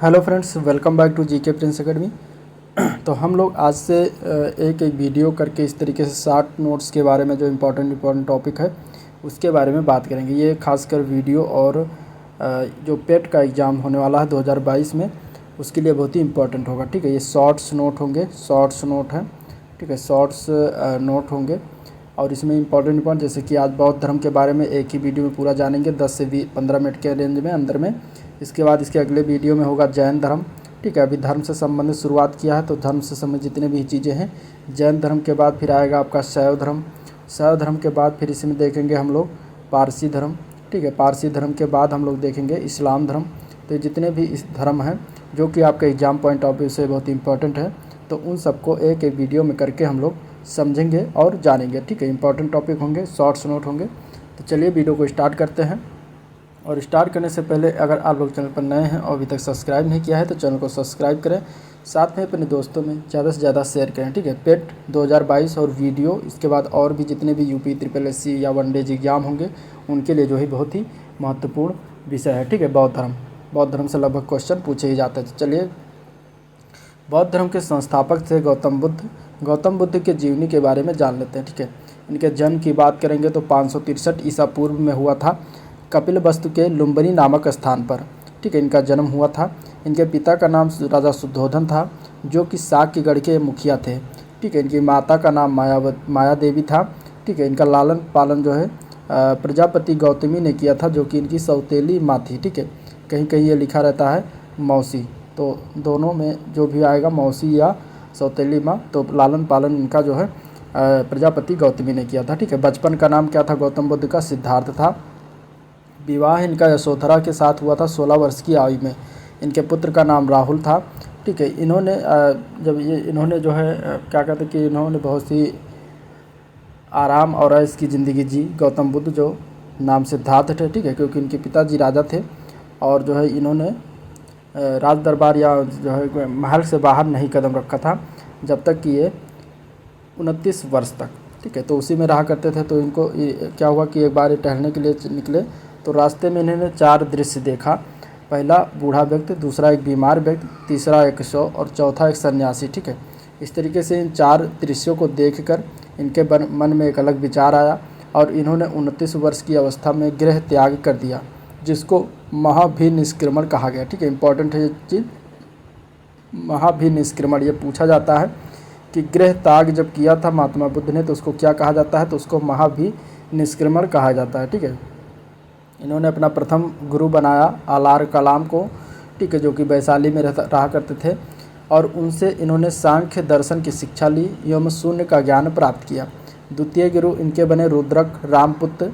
Hello friends, welcome back to GK prince academy. तो हम लोग आज से एक एक वीडियो करके इस तरीके से शार्ट नोट्स के बारे में जो इम्पोर्टेंट टॉपिक है उसके बारे में बात करेंगे। ये खासकर वीडियो और जो पेट का एग्ज़ाम होने वाला है 2022 में उसके लिए बहुत ही इम्पोर्टेंट होगा। ठीक है, ये शॉर्ट्स नोट होंगे, शॉर्ट्स नोट हैं। ठीक है, शॉर्ट्स नोट होंगे और इसमें इम्पोर्टेंट जैसे कि आज बौद्ध धर्म के बारे में एक ही वीडियो में पूरा जानेंगे 10 से 15 मिनट के रेंज में अंदर में। इसके बाद इसके अगले वीडियो में होगा जैन धर्म। ठीक है, अभी धर्म से संबंधित शुरुआत किया है तो धर्म से संबंधित जितने भी चीज़ें हैं जैन धर्म के बाद फिर आएगा आपका शैव धर्म। शैव धर्म के बाद फिर इसमें देखेंगे हम लोग पारसी धर्म। ठीक है, पारसी धर्म के बाद हम लोग देखेंगे इस्लाम धर्म। तो जितने भी इस धर्म हैं जो कि आपके एग्ज़ाम पॉइंट ऑफ व्यू से बहुत इंपॉर्टेंट है तो उन सबको एक एक वीडियो में करके हम लोग समझेंगे और जानेंगे। ठीक है, इंपॉर्टेंट टॉपिक होंगे, शॉर्ट्स नोट होंगे। तो चलिए वीडियो को स्टार्ट करते हैं। और स्टार्ट करने से पहले अगर आप लोग चैनल पर नए हैं और अभी तक सब्सक्राइब नहीं किया है तो चैनल को सब्सक्राइब करें, साथ में अपने दोस्तों में ज़्यादा से ज़्यादा शेयर करें। ठीक है, पेट 2022 और वीडियो इसके बाद और भी जितने भी यूपी SSC या वनडेज एग्ज़ाम होंगे उनके लिए जो है बहुत ही महत्वपूर्ण विषय है। ठीक है, बौद्ध धर्म से लगभग क्वेश्चन पूछे ही जाते हैं। तो चलिए, बौद्ध धर्म के संस्थापक थे गौतम बुद्ध के जीवनी के बारे में जान लेते हैं। ठीक है, इनके जन्म की बात करेंगे तो 563 ईसा पूर्व में हुआ था, कपिलवस्तु के लुम्बिनी नामक स्थान पर। ठीक है, इनका जन्म हुआ था। इनके पिता का नाम राजा शुद्धोधन था जो कि साक्यगढ़ के मुखिया थे। ठीक है, इनकी माता का नाम माया देवी था। ठीक है, इनका लालन पालन जो है प्रजापति गौतमी ने किया था जो कि इनकी सौतेली माँ थी। ठीक है, कहीं कहीं ये लिखा रहता है मौसी, तो दोनों में जो भी आएगा मौसी या सौतेली माँ, तो लालन पालन इनका जो है प्रजापति गौतमी ने किया था। ठीक है, बचपन का नाम क्या था गौतम बुद्ध का? सिद्धार्थ था। विवाह इनका यशोधरा के साथ हुआ था 16 वर्ष की आयु में। इनके पुत्र का नाम राहुल था। ठीक है, इन्होंने जो है क्या कहते हैं कि इन्होंने बहुत सी आराम और ऐश की ज़िंदगी जी गौतम बुद्ध, जो नाम सिद्धार्थ थे। ठीक है, क्योंकि इनके पिताजी राजा थे और जो है इन्होंने राज दरबार या जो है महल से बाहर नहीं कदम रखा था जब तक कि ये 29 वर्ष तक। ठीक है, तो उसी में रहा करते थे। तो इनको क्या हुआ कि एक बार ये टहलने के लिए निकले तो रास्ते में इन्होंने 4 दृश्य देखा। पहला बूढ़ा व्यक्ति, दूसरा एक बीमार व्यक्ति, तीसरा एक शव और चौथा एक सन्यासी। ठीक है, इस तरीके से इन 4 दृश्यों को देखकर इनके मन में एक अलग विचार आया और इन्होंने 29 वर्ष की अवस्था में गृह त्याग कर दिया, जिसको महाभिनिष्क्रमण कहा गया। ठीक है, इंपॉर्टेंट है ये चीज़, महाभिनिष्क्रमण। ये पूछा जाता है कि गृह त्याग जब किया था महात्मा बुद्ध ने तो उसको क्या कहा जाता है? तो उसको महाभिनिष्क्रमण कहा जाता है। ठीक है, इन्होंने अपना प्रथम गुरु बनाया आलार कलाम को। ठीक है, जो कि वैशाली में रहा करते थे और उनसे इन्होंने सांख्य दर्शन की शिक्षा ली एवं शून्य का ज्ञान प्राप्त किया। द्वितीय गुरु इनके बने रुद्रक रामपुत्र।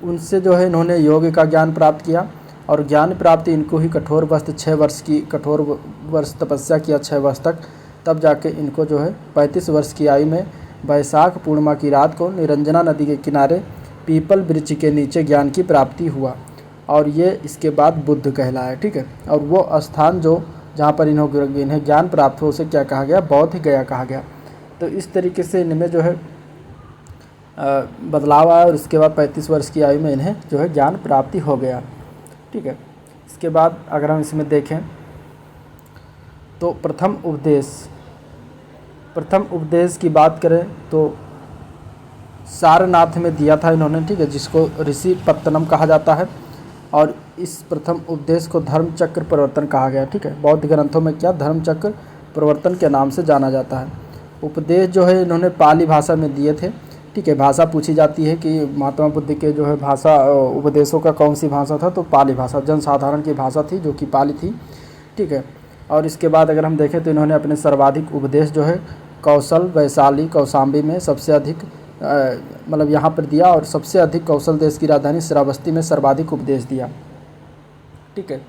उनसे जो है इन्होंने योग का ज्ञान प्राप्त किया और ज्ञान प्राप्ति इनको ही कठोर वर्ष तपस्या किया 6 वर्ष तक। तब जाके इनको जो है 35 वर्ष की आयु में वैशाख पूर्णिमा की रात को निरंजना नदी के किनारे पीपल वृक्ष के नीचे ज्ञान की प्राप्ति हुआ और ये इसके बाद बुद्ध कहलाया। ठीक है, और वो स्थान जो जहाँ पर इन्हें ज्ञान प्राप्त हो उसे क्या कहा गया? बौद्ध गया कहा गया। तो इस तरीके से इनमें जो है बदलाव आया और इसके बाद 35 वर्ष की आयु में इन्हें जो है ज्ञान प्राप्ति हो गया। ठीक है, इसके बाद अगर हम इसमें देखें तो प्रथम उपदेश की बात करें तो सारनाथ में दिया था इन्होंने। ठीक है, जिसको ऋषि पत्तनम कहा जाता है और इस प्रथम उपदेश को धर्मचक्र प्रवर्तन कहा गया। ठीक है, बौद्ध ग्रंथों में क्या धर्मचक्र प्रवर्तन के नाम से जाना जाता है। उपदेश जो है इन्होंने पाली भाषा में दिए थे। ठीक है, भाषा पूछी जाती है कि महात्मा बुद्ध के जो है भाषा उपदेशों का कौन सी भाषा था? तो पाली भाषा, जनसाधारण की भाषा थी जो कि पाली थी। ठीक है, और इसके बाद अगर हम देखें तो इन्होंने अपने सर्वाधिक उपदेश जो है कौशल, वैशाली, कौशाम्बी में सबसे अधिक मतलब यहाँ पर दिया और सबसे अधिक कौशल देश की राजधानी श्रावस्ती में सर्वाधिक उपदेश दिया। ठीक है,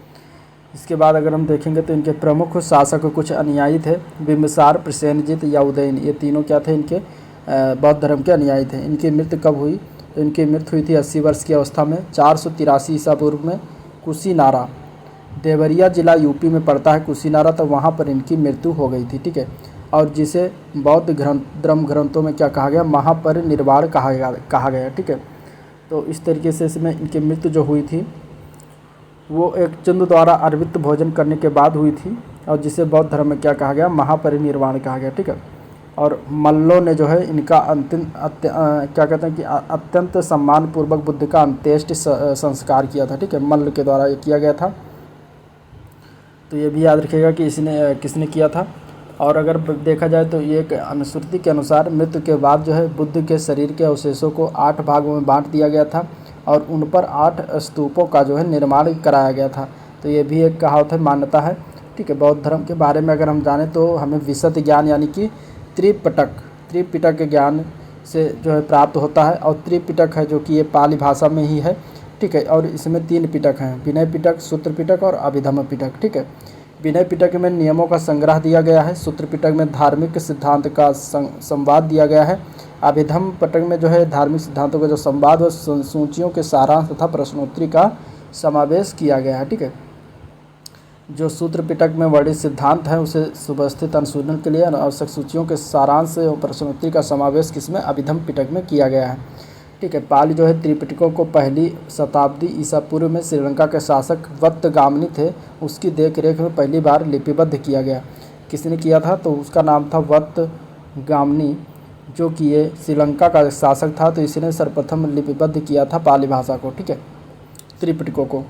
इसके बाद अगर हम देखेंगे तो इनके प्रमुख शासक कुछ अनुयायी थे, बिम्बिसार, प्रसेनजित या उदयन। ये तीनों क्या थे? इनके बौद्ध धर्म के अनुयायी थे। इनकी मृत्यु कब हुई? तो इनकी मृत्यु हुई थी 80 वर्ष की अवस्था में 483 ईसा पूर्व में कुशीनारा, देवरिया जिला यूपी में पड़ता है कुशीनारा, तो वहाँ पर इनकी मृत्यु हो गई थी। ठीक है, और जिसे बौद्ध धर्म ग्रंथों में क्या कहा गया? महापरिनिर्वाण कहा गया। ठीक है, तो इस तरीके से इसमें इनकी मृत्यु जो हुई थी वो एक चंद्र द्वारा अर्पित भोजन करने के बाद हुई थी, और जिसे बौद्ध धर्म में क्या कहा गया, महापरिनिर्वाण कहा गया, ठीक है। और मल्लों ने जो है इनका क्या कहते हैं कि अत्यंत सम्मानपूर्वक बुद्ध का अंत्येष्टि संस्कार किया था, ठीक है, मल्ल के द्वारा ये किया गया था। तो ये भी याद रखिएगा कि किसने किया था। और अगर देखा जाए तो ये एक अनुश्रुति के अनुसार मृत्यु के बाद जो है बुद्ध के शरीर के अवशेषों को 8 भागों में बांट दिया गया था और उन पर 8 स्तूपों का जो है निर्माण कराया गया था। तो ये भी एक कहावत है, मान्यता है, ठीक है। बौद्ध धर्म के बारे में अगर हम जानें तो हमें विशद ज्ञान यानी कि त्रिपिटक ज्ञान से जो है प्राप्त होता है। और त्रिपिटक है जो कि ये पाली भाषा में ही है, ठीक है। और इसमें 3 पिटक हैं, विनय पिटक, सूत्र पिटक और अभिधम्म पिटक, ठीक है। विनय पिटक में नियमों का संग्रह दिया गया है, सूत्र पिटक में धार्मिक सिद्धांत का संवाद दिया गया है, अभिधम्म पिटक में जो है धार्मिक सिद्धांतों का जो संवाद व सूचियों के सारांश तथा प्रश्नोत्तरी का समावेश किया गया है, ठीक है। जो सूत्र पिटक में वर्णित सिद्धांत है उसे सुव्यवस्थित अनुशीलन के लिए आवश्यक सूचियों के सारांश एवं प्रश्नोत्तरी का समावेश किसमें, अभिधम्म पिटक में किया गया है, ठीक है। पाली जो है त्रिपिटकों को पहली शताब्दी ईसा पूर्व में श्रीलंका के शासक वत्तगामनी थे, उसकी देखरेख में पहली बार लिपिबद्ध किया गया। किसने किया था, तो उसका नाम था वत्तगामनी, जो कि ये श्रीलंका का शासक था। तो इसने सर्वप्रथम लिपिबद्ध किया था पाली भाषा को, ठीक है, त्रिपिटकों को।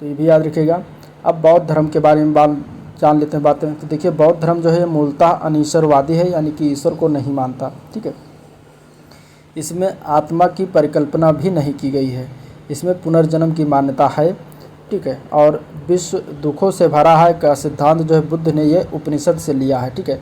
तो ये भी याद रखिएगा। अब बौद्ध धर्म के बारे में जान लेते हैं बातें। तो देखिए बौद्ध धर्म जो है मूलतः अनीश्वरवादी है, यानी कि ईश्वर को नहीं मानता, ठीक है। इसमें आत्मा की परिकल्पना भी नहीं की गई है, इसमें पुनर्जन्म की मान्यता है, ठीक है। और विश्व दुखों से भरा है का सिद्धांत जो है बुद्ध ने ये उपनिषद से लिया है, ठीक है।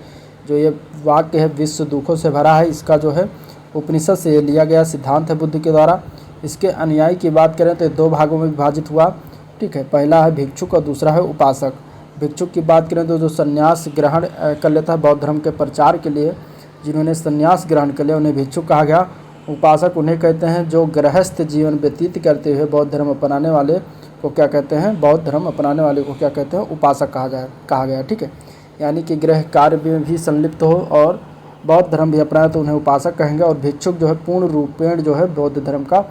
जो ये वाक्य है विश्व दुखों से भरा है, इसका जो है उपनिषद से लिया गया सिद्धांत है बुद्ध के द्वारा। इसके अनुयायी की बात करें तो 2 भागों में विभाजित हुआ, ठीक है। पहला है भिक्षुक और दूसरा है उपासक। भिक्षुक की बात करें तो जो संन्यास ग्रहण कर लेता है बौद्ध धर्म के प्रचार के लिए, जिन्होंने संन्यास ग्रहण कर लिया उन्हें भिक्षुक कहा गया। उपासक उन्हें कहते हैं जो गृहस्थ जीवन व्यतीत करते हुए बौद्ध धर्म अपनाने वाले को क्या कहते हैं, बौद्ध धर्म अपनाने वाले को क्या कहते हैं, उपासक कहा गया, ठीक है। यानी कि गृह कार्य में भी संलिप्त हो और बौद्ध धर्म भी अपनाए तो उन्हें उपासक कहेंगे। और भिक्षुक जो है पूर्ण रूपेण जो है बौद्ध धर्म का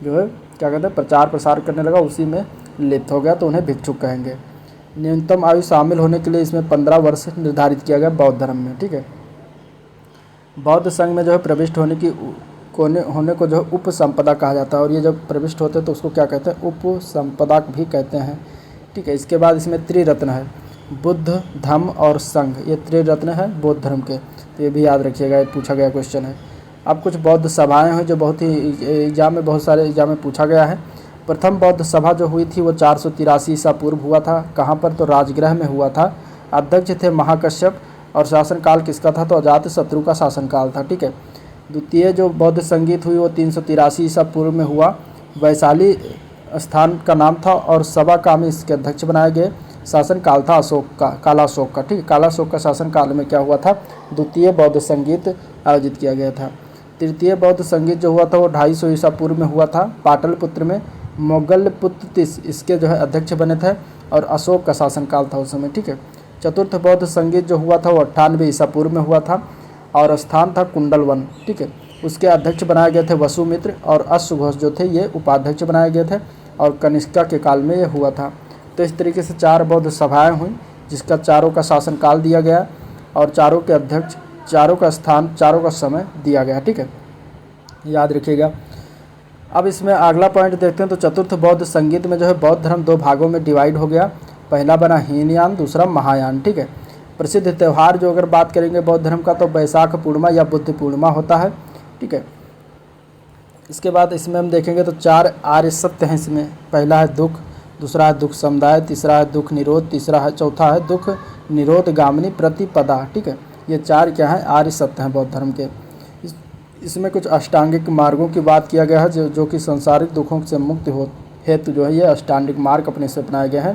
जो है क्या कहते हैं प्रचार प्रसार करने लगा, उसी में लिप्त हो गया, तो उन्हें भिक्षुक कहेंगे। न्यूनतम आयु शामिल होने के लिए इसमें 15 वर्ष निर्धारित किया गया बौद्ध धर्म में, ठीक है। बौद्ध संघ में जो है प्रविष्ट होने को जो है उपसंपदा कहा जाता है, और ये जब प्रविष्ट होते हैं तो उसको क्या कहते हैं, उपसंपदा भी कहते हैं, ठीक है। इसके बाद इसमें त्रिरत्न है, बुद्ध, धम्म और संघ, ये त्रिरत्न है बौद्ध धर्म के। तो ये भी याद रखिएगा, ये पूछा गया क्वेश्चन है। अब कुछ बौद्ध सभाएं हैं जो बहुत ही बहुत सारे एग्जाम में पूछा गया है। प्रथम बौद्ध सभा जो हुई थी वो 483 ईसा पूर्व हुआ था। कहाँ पर, तो राजगृह में हुआ था। अध्यक्ष थे महाकश्यप और शासनकाल किसका था, तो अजातशत्रु का शासनकाल था, ठीक है। द्वितीय जो बौद्ध संगीत हुई वो 383 ईसा पूर्व में हुआ। वैशाली स्थान का नाम था और सभा कामी इसके अध्यक्ष बनाए गए। शासनकाल था काला अशोक का, ठीक है। काला अशोक का शासनकाल में क्या हुआ था, द्वितीय बौद्ध संगीत आयोजित किया गया था। तृतीय बौद्ध संगीत जो हुआ था वो 250 ईसा पूर्व में हुआ था पाटलिपुत्र में। मोगलपुत्र इसके जो है अध्यक्ष बने थे और अशोक का शासनकाल था उस समय, ठीक है। चतुर्थ बौद्ध संगीत जो हुआ था वो 98 ईसा पूर्व में हुआ था और स्थान था कुंडलवन, ठीक है। उसके अध्यक्ष बनाए गए थे वसुमित्र और अश्वघोष जो थे ये उपाध्यक्ष बनाए गए थे और कनिष्का के काल में ये हुआ था। तो इस तरीके से 4 बौद्ध सभाएं हुई जिसका चारों का शासनकाल दिया गया और चारों के अध्यक्ष, चारों का स्थान, चारों का समय दिया गया, ठीक है, याद रखिएगा। अब इसमें अगला पॉइंट देखते हैं। तो चतुर्थ बौद्ध संगीत में जो है बौद्ध धर्म 2 भागों में डिवाइड हो गया। पहला बना हीनयान, दूसरा महायान, ठीक है। प्रसिद्ध त्यौहार जो अगर बात करेंगे बौद्ध धर्म का तो बैसाख पूर्णिमा या बुद्ध पूर्णिमा होता है, ठीक है। इसके बाद इसमें हम देखेंगे तो 4 आर्य सत्य हैं इसमें। पहला है दुख, दूसरा है दुख समुदाय, तीसरा है दुख निरोध, चौथा है दुख निरोध गामिनी प्रतिपदा, ठीक है। ये 4 क्या है, आर्य सत्य हैं बौद्ध धर्म के। इसमें कुछ अष्टांगिक मार्गों की बात किया गया है जो कि संसारिक दुखों से मुक्ति हेतु जो है ये अष्टांगिक मार्ग अपने से अपनाए गए हैं।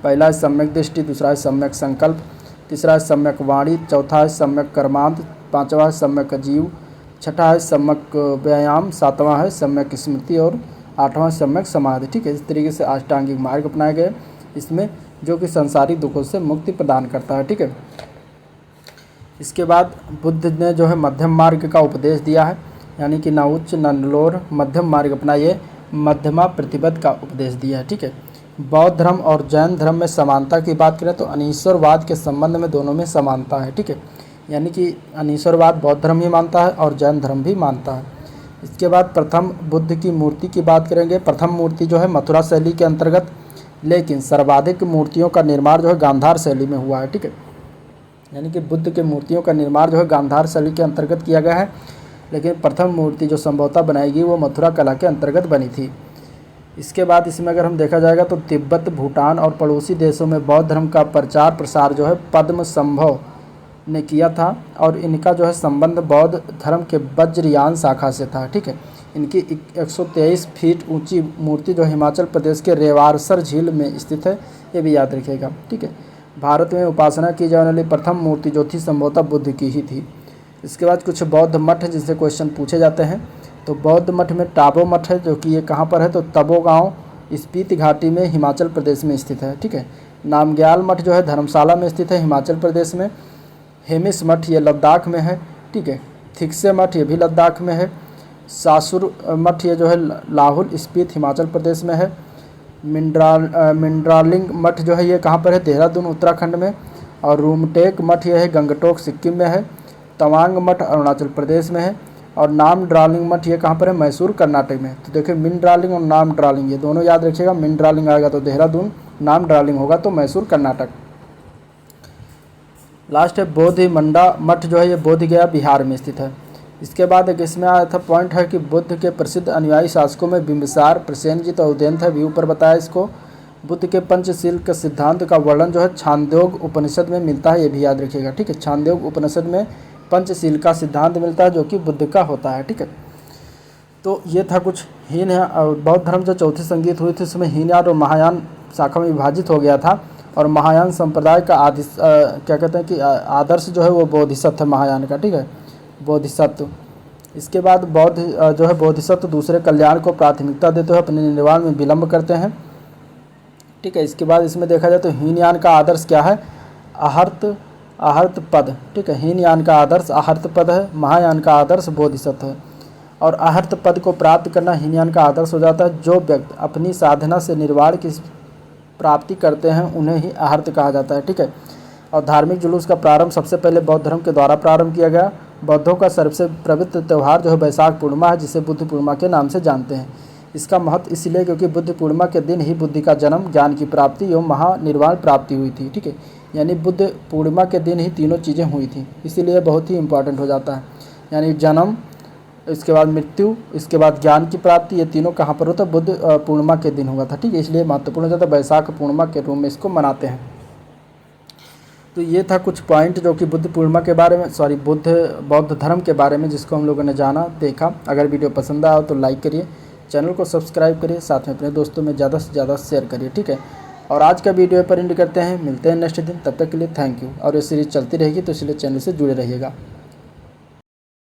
पहला है सम्यक दृष्टि, दूसरा है सम्यक संकल्प, तीसरा है सम्यक वाणी, चौथा है सम्यक कर्मांत, पांचवा है सम्यक जीव, छठा है सम्यक व्यायाम, सातवां है सम्यक स्मृति और आठवां सम्यक समाधि, ठीक है। इस तरीके से अष्टांगिक मार्ग अपनाए गए इसमें जो कि संसारिक दुखों से मुक्ति प्रदान करता है, ठीक है। इसके बाद बुद्ध ने जो है मध्यम मार्ग का उपदेश दिया है, यानी कि न उच्च न लोर, मध्यम मार्ग अपना ये मध्यमा प्रतिपद का उपदेश दिया है, ठीक है। बौद्ध धर्म और जैन धर्म में समानता की बात करें तो अनीश्वरवाद के संबंध में दोनों में समानता है, ठीक है। यानी कि अनीश्वरवाद बौद्ध धर्म ही मानता है और जैन धर्म भी मानता है। इसके बाद प्रथम बुद्ध की मूर्ति की बात करेंगे। प्रथम मूर्ति जो है मथुरा शैली के अंतर्गत, लेकिन सर्वाधिक मूर्तियों का निर्माण जो है गांधार शैली में हुआ है, ठीक है। यानी कि बुद्ध के मूर्तियों का निर्माण जो है गांधार शैली के अंतर्गत किया गया है, लेकिन प्रथम मूर्ति जो संभवतः बनाई गई वो मथुरा कला के अंतर्गत बनी थी। इसके बाद इसमें अगर हम देखा जाएगा तो तिब्बत, भूटान और पड़ोसी देशों में बौद्ध धर्म का प्रचार प्रसार जो है पद्मसंभव ने किया था और इनका जो है संबंध बौद्ध धर्म के वज्रयान शाखा से था, ठीक है। इनकी 123 फीट ऊंची मूर्ति जो हिमाचल प्रदेश के रेवारसर झील में स्थित है, ये भी याद रखिएगा, ठीक है। भारत में उपासना की जाने वाली प्रथम मूर्ति जो थी संभवतः बुद्ध की ही थी। इसके बाद कुछ बौद्ध मठ जिनसे क्वेश्चन पूछे जाते हैं, तो बौद्ध मठ में टाबो मठ है, जो कि ये कहाँ पर है तो तबो गाँव स्पीति घाटी में हिमाचल प्रदेश में स्थित है, ठीक है। नामग्याल मठ जो है धर्मशाला में स्थित है हिमाचल प्रदेश में। हेमिस मठ ये लद्दाख में है, ठीक है। थिक्से मठ ये भी लद्दाख में है। सासुर मठ ये जो है लाहौल स्पीति हिमाचल प्रदेश में है। मिंड्रालिंग मठ जो है ये कहाँ पर है देहरादून उत्तराखंड में। और रूमटेक मठ ये है गंगटोक सिक्किम में है। तवांग मठ अरुणाचल प्रदेश में है। और नाम ड्रालिंग मठ ये कहाँ पर है मैसूर कर्नाटक में। तो देखिए मिंड्रालिंग और नाम ड्रालिंग ये दोनों याद रखिएगा। मिंड्रालिंग आएगा तो देहरादून, नाम ड्रालिंग होगा तो मैसूर कर्नाटक। लास्ट है बोधिमंडा मठ जो है ये बोधगया बिहार में स्थित है। इसके बाद एक इसमें आया था पॉइंट है कि बुद्ध के प्रसिद्ध अनुयायी शासकों में बिंबिसार, प्रसेनजित और उदयंत है। व्यू पर बताया इसको। बुद्ध के पंचशील के सिद्धांत का वर्णन जो है छांदोग उपनिषद में मिलता है, ये भी याद रखिएगा, ठीक है। छांदोग उपनिषद में पंचशील का सिद्धांत मिलता है जो कि बुद्ध का होता है, ठीक है। तो ये था कुछ हीन है। और बौद्ध धर्म जो चौथी संगीत हुई थी उसमें हीनयान और महायान शाखा में विभाजित हो गया था। और महायान संप्रदाय का क्या कहते हैं कि आदर्श जो है वो बोधिसत्व है महायान का, ठीक है, बोधिसत्व। इसके बाद बौद्ध जो है बोधिसत्व दूसरे कल्याण को प्राथमिकता देते हुए अपने निर्वाण में विलंब करते हैं, ठीक है। इसके बाद इसमें देखा जाए तो हीनयान का आदर्श क्या है, आहर्त पद, ठीक है। हीनयान का आदर्श आहर्त पद है, महायान का आदर्श बोधिसत्व है। और आहर्त पद को प्राप्त करना हीनयान का आदर्श हो जाता है। जो व्यक्ति अपनी साधना से निर्वाण की प्राप्ति करते हैं उन्हें ही आहर्त कहा जाता है, ठीक है। और धार्मिक जुलूस का प्रारंभ सबसे पहले बौद्ध धर्म के द्वारा प्रारंभ किया गया। बौद्धों का सबसे पवित्र त्यौहार जो है वैशाख पूर्णिमा है, जिसे बुद्ध पूर्णिमा के नाम से जानते हैं। इसका महत्व इसलिए क्योंकि बुद्ध पूर्णिमा के दिन ही बुद्धि का जन्म, ज्ञान की प्राप्ति एवं महानिर्वाण प्राप्ति हुई थी, ठीक है। यानी बुद्ध पूर्णिमा के दिन ही तीनों चीज़ें हुई थी, इसीलिए बहुत ही इंपॉर्टेंट हो जाता है। यानी जन्म, इसके बाद मृत्यु, इसके बाद ज्ञान की प्राप्ति, ये तीनों कहाँ पर होता है, बुद्ध पूर्णिमा के दिन हुआ था, ठीक है। इसलिए महत्वपूर्ण हो जाता है, वैशाख पूर्णिमा के रूप में इसको मनाते हैं। तो ये था कुछ पॉइंट जो कि बुद्ध पूर्णिमा के बारे में, बौद्ध धर्म के बारे में, जिसको हम लोगों ने जाना देखा। अगर वीडियो पसंद आया तो लाइक करिए, चैनल को सब्सक्राइब करिए, साथ में अपने दोस्तों में ज़्यादा से ज़्यादा शेयर करिए, ठीक है। और आज का वीडियो पर एंड करते हैं, मिलते हैं नेक्स्ट दिन, तब तक के लिए थैंक यू। और ये सीरीज़ चलती रहेगी तो इसलिए चैनल से जुड़े रहिएगा।